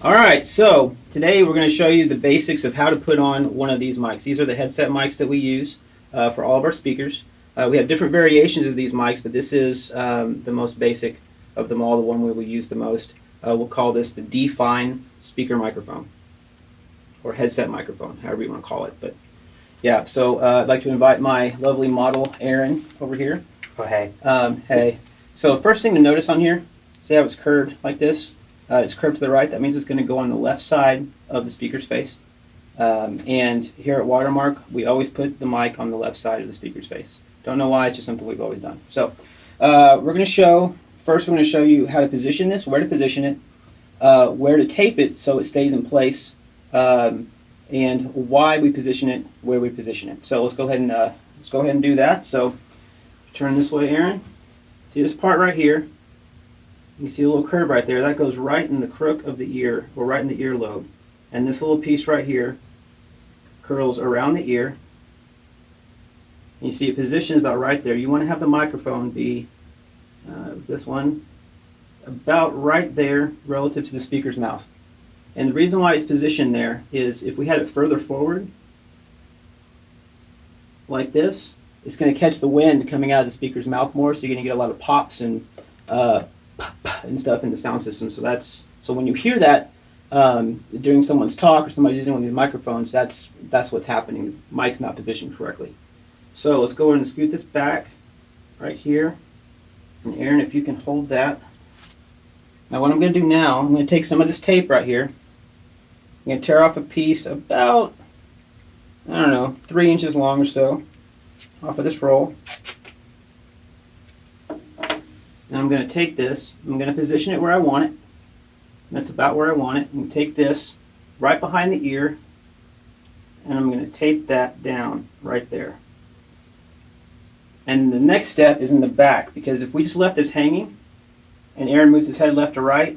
Alright, so today we're going to show you the basics of how to put on one of these mics. These are the headset mics that we use for all of our speakers. We have different variations of these mics, but this is the most basic of them all, the one we will use the most. We'll call this the D-Fine speaker microphone, or headset microphone, however you want to call it. But yeah, so I'd like to invite my lovely model, Aaron, over here. Oh, hey. Hey. So first thing to notice on here, see how it's curved like this? It's curved to the right. That means it's going to go on the left side of the speaker's face. And here at Watermark, we always put the mic on the left side of the speaker's face. Don't know why, it's just something we've always done. So we're going to show you how to position this, where to position it, where to tape it so it stays in place, and why we position it, where we position it. So let's go ahead and do that. So turn this way, Aaron. See this part right here? You see a little curve right there. That goes right in the crook of the ear, or right in the earlobe. And this little piece right here curls around the ear. And you see it positions about right there. You want to have the microphone be, this one, about right there relative to the speaker's mouth. And the reason why it's positioned there is if we had it further forward, like this, it's going to catch the wind coming out of the speaker's mouth more, so you're going to get a lot of pops and stuff in the sound system. So when you hear that during someone's talk or somebody's using one of these microphones, that's what's happening. The mic's not positioned correctly. So let's go ahead and scoot this back right here. And Aaron, if you can hold that. Now what I'm going to do now, I'm going to take some of this tape right here. I'm going to tear off a piece about, I don't know, 3 inches long or so off of this roll. And I'm going to take this, I'm going to position it where I want it. That's about where I want it. I'm going to take this right behind the ear, and I'm going to tape that down right there. And the next step is in the back, because if we just left this hanging, and Aaron moves his head left to right,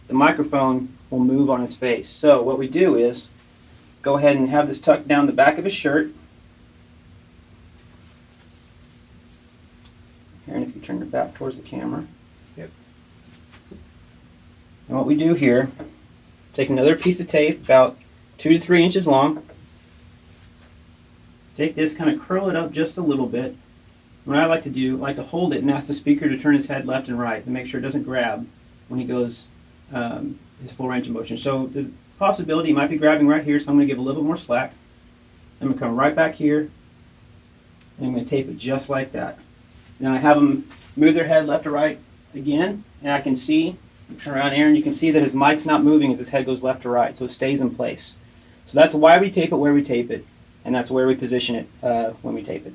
the microphone will move on his face. So what we do is go ahead and have this tucked down the back of his shirt. Aaron, if you turn your back towards the camera. Yep. And what we do here, take another piece of tape about 2 to 3 inches long. Take this, kind of curl it up just a little bit. What I like to do, I like to hold it and ask the speaker to turn his head left and right to make sure it doesn't grab when he goes his full range of motion. So the possibility he might be grabbing right here, so I'm going to give a little bit more slack. I'm going to come right back here, and I'm going to tape it just like that. Now I have them move their head left to right again, and I can see, turn around Aaron, you can see that his mic's not moving as his head goes left to right, so it stays in place. So that's why we tape it where we tape it, and that's where we position it when we tape it.